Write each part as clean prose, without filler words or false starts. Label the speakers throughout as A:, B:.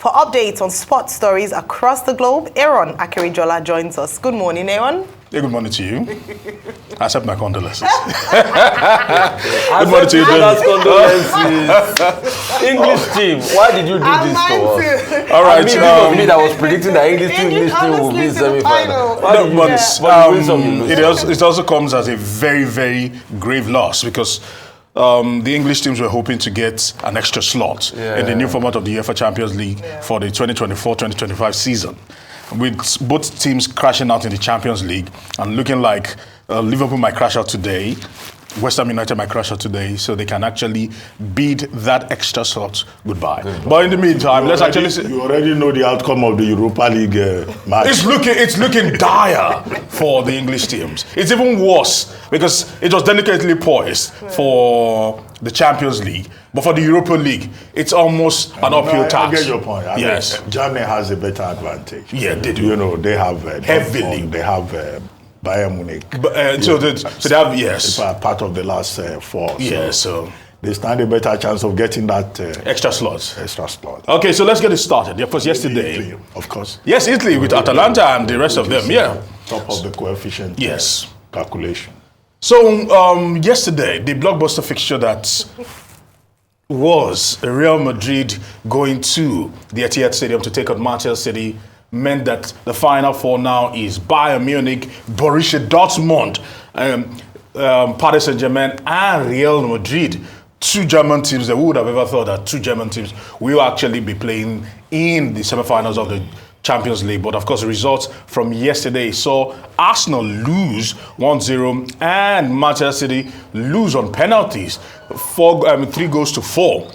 A: For updates on sports stories across the globe, Aaron Akerijola joins us. Good morning, Aaron.
B: Hey, good morning to you. I accept my condolences. Good morning to you,
C: condolences. English team, why did you do this for us?
B: All right.
C: It was me that was predicting that English team will be semi-final.
B: It also comes as a very, very grave loss because the English teams were hoping to get an extra slot in the new format of the UEFA Champions League for the 2024-2025 season. With both teams crashing out in the Champions League and looking like Liverpool might crash out today, West Ham United might crash out today, so they can actually bid that extra slot goodbye. But in the meantime, let's actually see.
D: You already know the outcome of the Europa League match.
B: It's looking dire for the English teams. It's even worse because it was delicately poised for the Champions League. But for the Europa League, it's almost an uphill task.
D: I get your point.
B: Yes.
D: Germany has a better advantage.
B: Yeah, they do.
D: You know, they have
B: heavily.
D: They have Bayern Munich.
B: So they have, yes.
D: Part of the last four.
B: Yeah, so
D: they stand a better chance of getting that
B: extra slot.
D: Okay,
B: so let's get it started. Of course, yesterday.
D: Italy, of course.
B: Yes, Italy with Atalanta and the rest of them. Yeah.
D: Top of the coefficient calculation.
B: So yesterday, the blockbuster fixture that was Real Madrid going to the Etihad Stadium to take on Manchester City meant that the final four now is Bayern Munich, Borussia Dortmund, Paris Saint-Germain, and Real Madrid. Two German teams. They would have ever thought that two German teams will actually be playing in the semi-finals of the Champions League. But of course, the results from yesterday saw Arsenal lose 1-0 and Manchester City lose on penalties, 3-4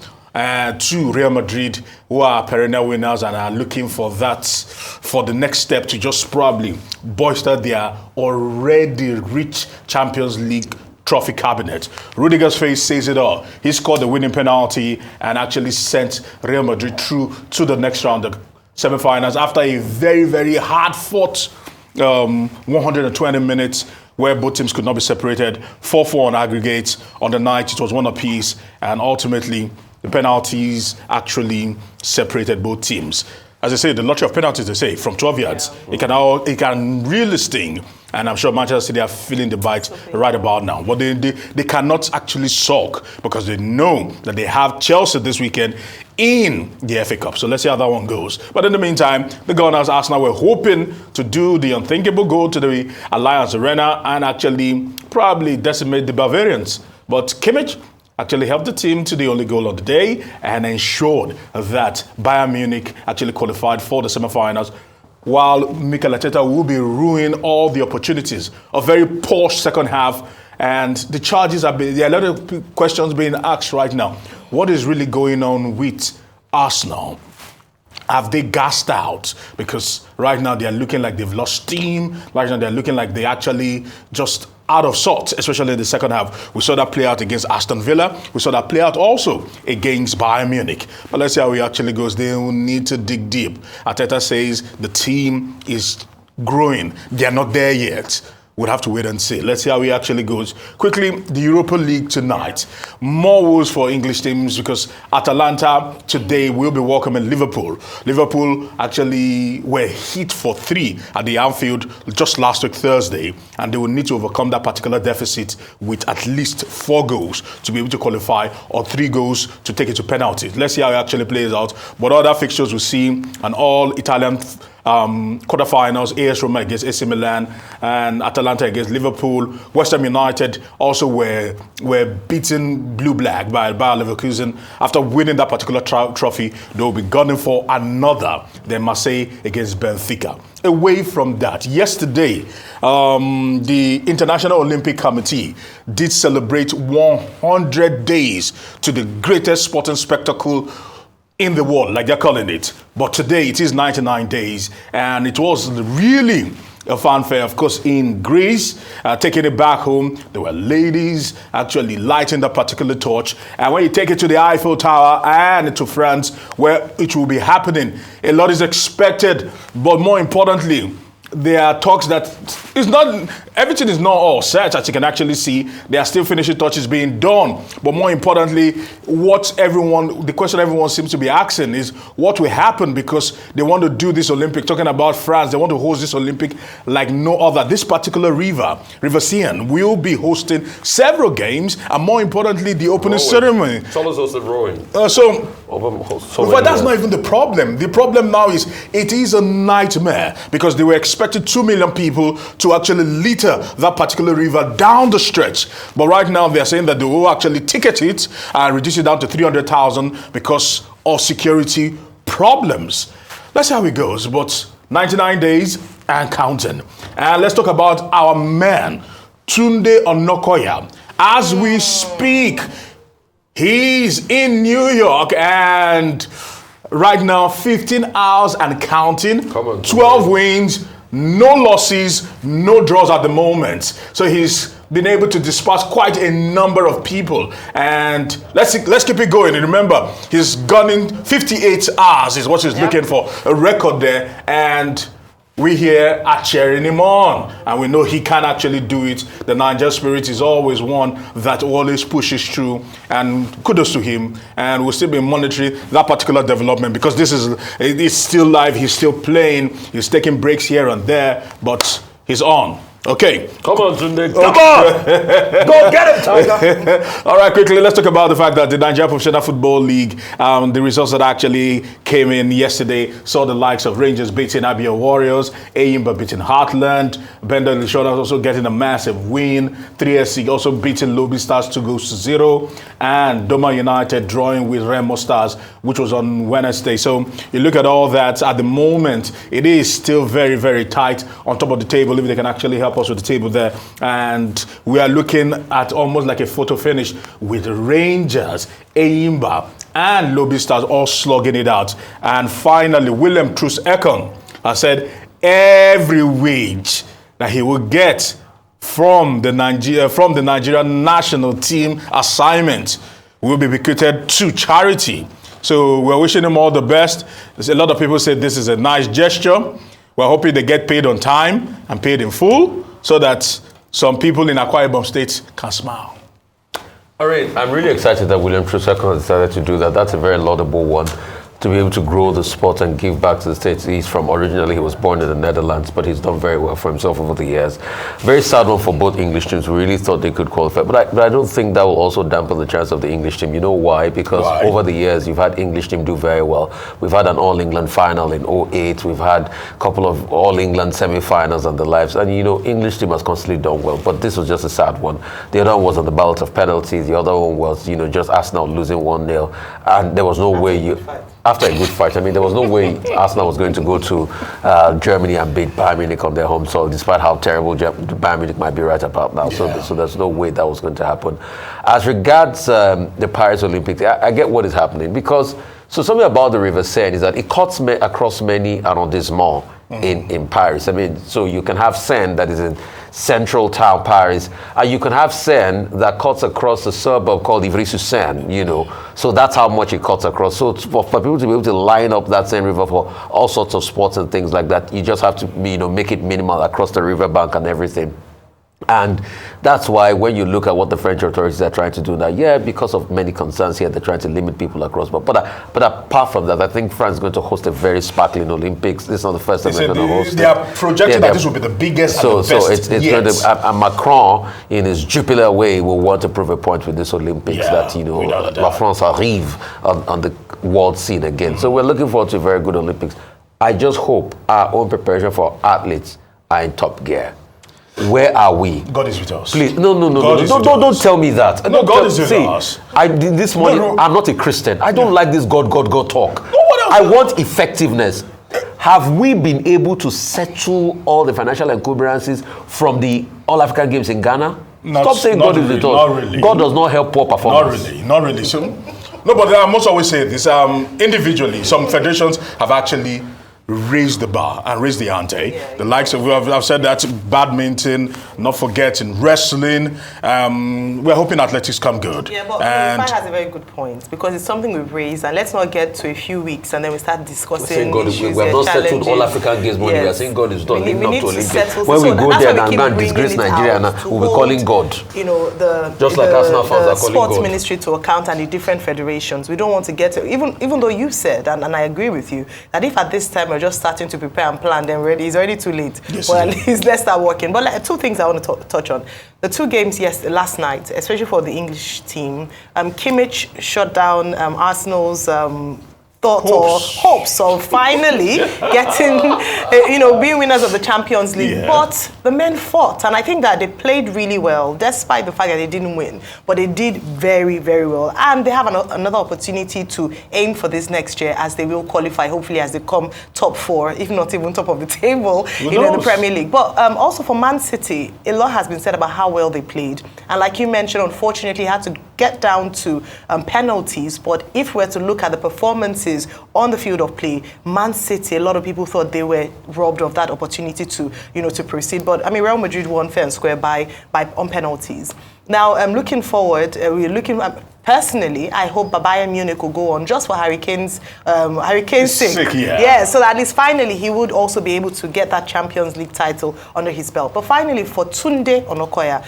B: to Real Madrid, who are perennial winners and are looking for the next step to just probably bolster their already rich Champions League trophy cabinet. Rudiger's face says it all. He scored the winning penalty and actually sent Real Madrid through to the next round of semi-finals after a very, very hard-fought 120 minutes where both teams could not be separated. 4-4 on aggregate. On the night, it was one apiece, and ultimately, the penalties actually separated both teams. As I say, the lottery of penalties, they say, from 12 yards, it can really sting. And I'm sure Manchester City are feeling the bite right about now. But they cannot actually sulk because they know that they have Chelsea this weekend in the FA Cup. So let's see how that one goes. But in the meantime, the Gunners, Arsenal, were hoping to do the unthinkable, go to the Allianz Arena and actually probably decimate the Bavarians. But Kimmich actually helped the team to the only goal of the day and ensured that Bayern Munich actually qualified for the semi-finals, while Mikel Arteta will be ruining all the opportunities. A very poor second half, and the charges there are a lot of questions being asked right now. What is really going on with Arsenal? Have they gassed out? Because right now they are looking like they've lost steam. Right now they're looking like they actually just out of sorts, especially in the second half. We saw that play out against Aston Villa. We saw that play out also against Bayern Munich. But let's see how it actually goes. They will need to dig deep. Arteta says the team is growing. They are not there yet. We'll have to wait and see. Let's see how it actually goes. Quickly, the Europa League tonight. More woes for English teams because Atalanta today will be welcoming Liverpool. Liverpool actually were hit for 3 at the Anfield just last week, Thursday, and they will need to overcome that particular deficit with at least 4 goals to be able to qualify, or 3 goals to take it to penalties. Let's see how it actually plays out. But other fixtures we'll see an all-Italian quarterfinals, AS Roma against AC Milan and Atalanta against Liverpool. West Ham United also were beaten blue-black by Bayer Leverkusen. After winning that particular trophy, they will be gunning for another. Then Marseille against Benfica. Away from that, yesterday, the International Olympic Committee did celebrate 100 days to the greatest sporting spectacle in the world, like they're calling it. But today it is 99 days, and it was really a fanfare, of course, in Greece, taking it back home. There were ladies actually lighting that particular torch. And when you take it to the Eiffel Tower and to France, where it will be happening, a lot is expected. But more importantly, there are talks that it's not, everything is not all set, as you can actually see. There are still finishing touches being done. But more importantly, the question everyone seems to be asking is what will happen, because they want to do this Olympic, talking about France, they want to host this Olympic like no other. This particular River Seine, will be hosting several games, and more importantly, the opening ceremony.
C: Someone's also rowing.
B: But that's not even the problem. The problem now is it is a nightmare, because they were expecting 2 million people to actually litter that particular river down the stretch. But right now they're saying that they will actually ticket it and reduce it down to 300,000 because of security problems. Let's see how it goes. But 99 days and counting. And let's talk about our man, Tunde Onokoya. As we speak, he's in New York, and right now 15 hours and counting. 12 wins, no losses, no draws at the moment. So he's been able to dispatch quite a number of people. And let's keep it going. And remember, he's gunning 58 hours is what he's looking for, a record there. And we here are cheering him on, and we know he can actually do it. The Niger spirit is always one that always pushes through, and kudos to him. And we'll still be monitoring that particular development, because it's still live. He's still playing. He's taking breaks here and there, but he's on. Okay.
C: Come on, Tunde.
B: Come on. Go get him, Tiger. All right, quickly, let's talk about the fact that the Nigerian Professional Football League, the results that actually came in yesterday, saw the likes of Rangers beating Abia Warriors, Ayimba beating Heartland, Bender Lishona also getting a massive win, 3SC also beating Lobby Stars 2-0, and Doma United drawing with Remo Stars, which was on Wednesday. So you look at all that, at the moment, it is still very, very tight on top of the table, if they can actually help us with the table there. And we are looking at almost like a photo finish with Rangers, Ayimba, and Lobby Stars all slugging it out. And finally, William Truss Ekong has said every wage that he will get from the Nigerian national team assignment will be bequeathed to charity. So we're wishing him all the best. There's a lot of people say this is a nice gesture. We're hoping they get paid on time and paid in full, so that some people in Akwa Ibom State can smile.
C: All right, I'm really excited that William Truss Ekong decided to do that. That's a very laudable one, to be able to grow the sport and give back to the States. Originally he was born in the Netherlands, but he's done very well for himself over the years. Very sad one for both English teams. We really thought they could qualify, but I don't think that will also dampen the chance of the English team. You know why? Because over the years you've had English team do very well. We've had an All-England final in 2008. We've had a couple of All-England semi-finals and the likes, and English team has constantly done well, but this was just a sad one. The other one was on the ballot of penalties. The other one was just Arsenal losing 1-0, and there was no way after a good fight. There was no way Arsenal was going to go to Germany and beat Bayern Munich on their home soil, despite how terrible Bayern Munich might be right about now. Yeah. So there's no way that was going to happen. As regards the Paris Olympics, I get what is happening, because something about the River Seine is that it cuts across many arrondissements in Paris. So you can have Seine that is in central town Paris, and you can have Seine that cuts across a suburb called Ivry-sur-Seine, so that's how much it cuts across. So for people to be able to line up that Seine River for all sorts of sports and things like that, you just have to make it minimal across the riverbank and everything. And that's why when you look at what the French authorities are trying to do now, because of many concerns here, they're trying to limit people across. But apart from that, I think France is going to host a very sparkling Olympics. This is not the first time they're going to host it.
B: They are projecting that this will be the biggest and the best.
C: So it's going to, and Macron, in his Jupiler way, will want to prove a point with this Olympics that, La France arrive on the world scene again. So we're looking forward to a very good Olympics. I just hope our own preparation for athletes are in top gear. Where are we?
B: God is with us.
C: Please, no. Don't tell me that.
B: No, God is with us.
C: This morning, I'm not a Christian. I don't like this God talk. I want effectiveness. Have we been able to settle all the financial encumbrances from the All-African Games in Ghana? Stop saying God is with us.
B: Not really.
C: God does not help poor performers.
B: Not really. So, no, but I must always say this. Individually, some federations have actually raise the bar and raise the ante. The likes of, I've said that, badminton, not forgetting wrestling. We're hoping athletics come good.
A: Yeah, but Rufai has a very good point, because it's something we've raised, and let's not get to a few weeks and then we start discussing issues.
C: We have not settled all African Games money. We are saying God is done.
A: We need to
C: Olympics. When we go there and go and disgrace Nigeria, we'll be calling God.
A: You know,
C: just like Arsenal fans are calling God.
A: Sports ministry to account and the different federations. We don't want to get to, even though you said, and I agree with you, that if at this time we're just starting to prepare and plan, then it's already too late.
B: Yes,
A: well, at least let's start working. But two things I want to touch on. The two games last night, especially for the English team, Kimmich shut down Arsenal's hopes of finally getting, being winners of the Champions League. Yeah. But the men fought, and I think that they played really well, despite the fact that they didn't win. But they did very, very well. And they have another opportunity to aim for this next year, as they will qualify, hopefully, as they come top 4, if not even top of the table, in the Premier League. But also for Man City, a lot has been said about how well they played. And like you mentioned, unfortunately, had to get down to penalties. But if we're to look at the performances on the field of play, Man City, a lot of people thought they were robbed of that opportunity to proceed. But I mean, Real Madrid won fair and square on penalties. Now, looking forward, we're looking at, personally, I hope Bayern Munich will go on just for Harry Kane's sake. Yeah, so that at least finally he would also be able to get that Champions League title under his belt. But finally, for Tunde Onokoya,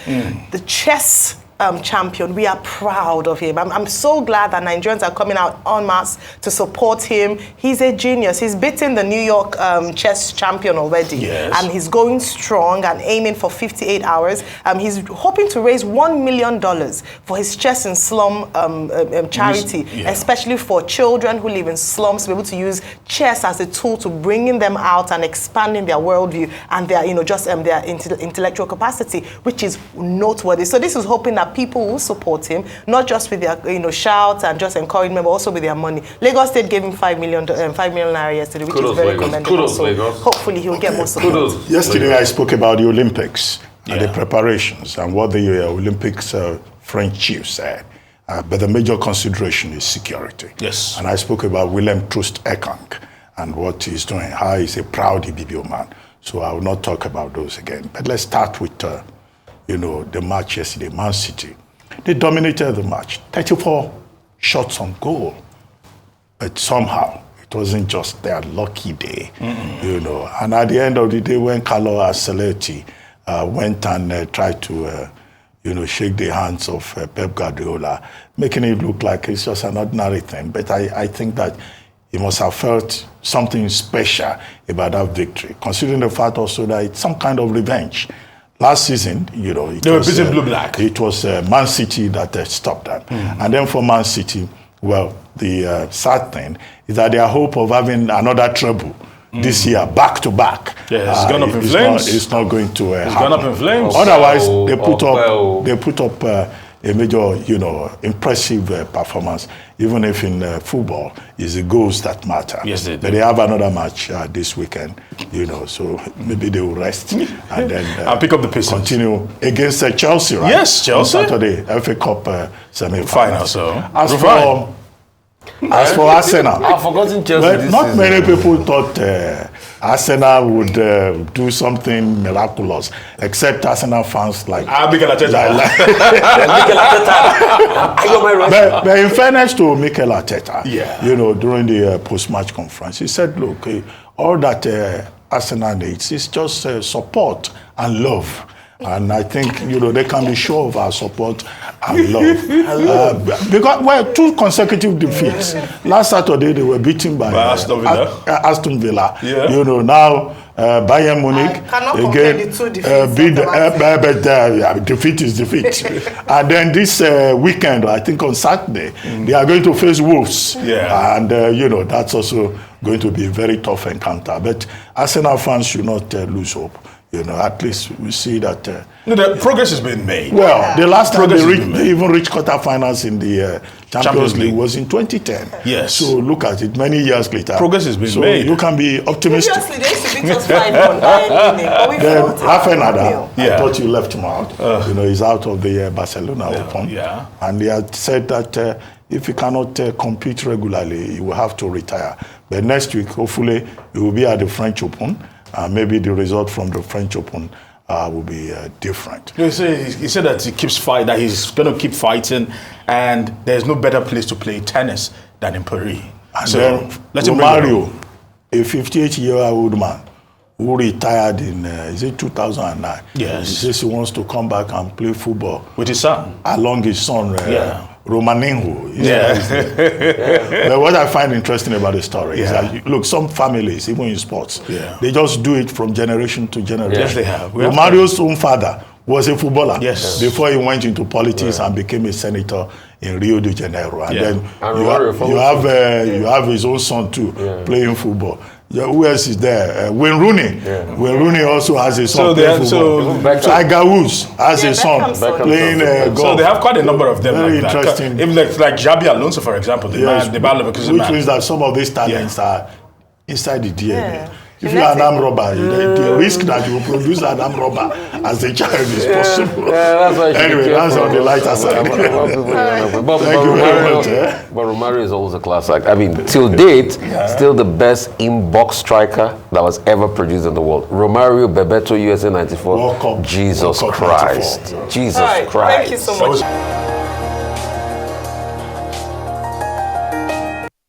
A: the chess champion, we are proud of him. I'm so glad that Nigerians are coming out en masse to support him. He's a genius. He's beaten the New York chess champion already. Yes. And he's going strong and aiming for 58 hours. He's hoping to raise $1 million for his Chess in Slum charity, especially for children who live in slums, to be able to use chess as a tool to bringing them out and expanding their worldview and their, their intellectual capacity, which is noteworthy. So this is hoping that people will support him, not just with their shouts and just encouragement, but also with their money. Lagos State gave him $5 million yesterday, which is very commendable. So hopefully he will get more support.
D: Yesterday I spoke about the Olympics and the preparations and what the Olympics French chief said. But the major consideration is security.
B: Yes.
D: And I spoke about Willem Troost-Ekong and what he's doing, how he's a proud Ibibio man. So I will not talk about those again. But let's start with the match yesterday, Man City. They dominated the match, 34 shots on goal. But somehow, it wasn't just their lucky day, And at the end of the day, when Carlo Ancelotti went and tried to, shake the hands of Pep Guardiola, making it look like it's just an ordinary thing. But I think that he must have felt something special about that victory, considering the fact also that it's some kind of revenge. Last season, they were
B: beating blue-black.
D: It was Man City that stopped them. And then for Man City, well, the sad thing is that their hope of having another treble this year, back-to-back,
B: it's gone up in flames.
D: It's not going to happen.
B: It's gone up in flames.
D: Otherwise, they put up a major, impressive performance. Even if in football, it's the goals that matter.
B: Yes, they do.
D: But they have another match this weekend, so maybe they will rest and then
B: I'll pick up the pieces. Continue
D: against Chelsea, right?
B: Yes, Chelsea.
D: On Saturday, FA Cup semi-final.
B: So
D: As for Arsenal,
C: I've forgotten Chelsea.
D: Not many people thought Arsenal would do something miraculous, except Arsenal fans like
B: Mikel Arteta.
D: But in fairness to Mikel Arteta, during the post-match conference, he said, look, all that Arsenal needs is just support and love. And I think, they can be sure of our support and love. Because, 2 consecutive defeats. Last Saturday, they were beaten by Aston Villa. Now, Bayern Munich, again, defeat is defeat. And then this weekend, I think on Saturday, they are going to face Wolves. And, that's also going to be a very tough encounter. But Arsenal fans should not lose hope. At least we see that...
B: the progress has been made.
D: Well, the last time they even reached quarterfinals in the Champions League was in 2010.
B: Yes.
D: So look at it, many years later.
B: Progress has been made.
D: So you can be optimistic.
A: Previously, they used to beat us 5-1 Bayern Munich.
D: Then Rafa Nadal, I thought you left him out. He's out of the Barcelona Open.
B: Yeah.
D: And they had said that if he cannot compete regularly, he will have to retire. But next week, hopefully, he will be at the French Open. Maybe the result from the French Open will be different.
B: He said that he keeps fighting, that he's going to keep fighting, and there's no better place to play tennis than in Paris.
D: And
B: so
D: then
B: let him
D: Romario, a 58-year-old man who retired in, is it 2009?
B: Yes.
D: He says he wants to come back and play football.
B: With his son?
D: Along his son, Romaninho.
B: Yeah.
D: But what I find interesting about the story is that, look, some families, even in sports, they just do it from generation to generation.
B: Yes, they have.
D: Romario's own father was a footballer before he went into politics and became a senator in Rio de Janeiro. And then you have his own son too, playing football. Who else is there? Wayne Rooney. Wayne Rooney also has a son playing football. Tiger Woods has a son playing golf.
B: So they have quite a number of them.
D: Very
B: like
D: interesting.
B: Even like Xabi Alonso, for example, which
D: means that some of these talents are inside the DNA. If you are an armed robber, the risk that you will produce an armed robber as a child is possible.
C: That's why
D: anyway, that's on the lighter side.
C: But Romario is always a class act. I mean, till date, still the best in-box striker that was ever produced in the world. Romario, Bebeto, USA 94.
D: World Cup.
C: Jesus
D: World Cup
C: Christ.
D: 94.
C: Jesus Christ.
A: Thank you so much.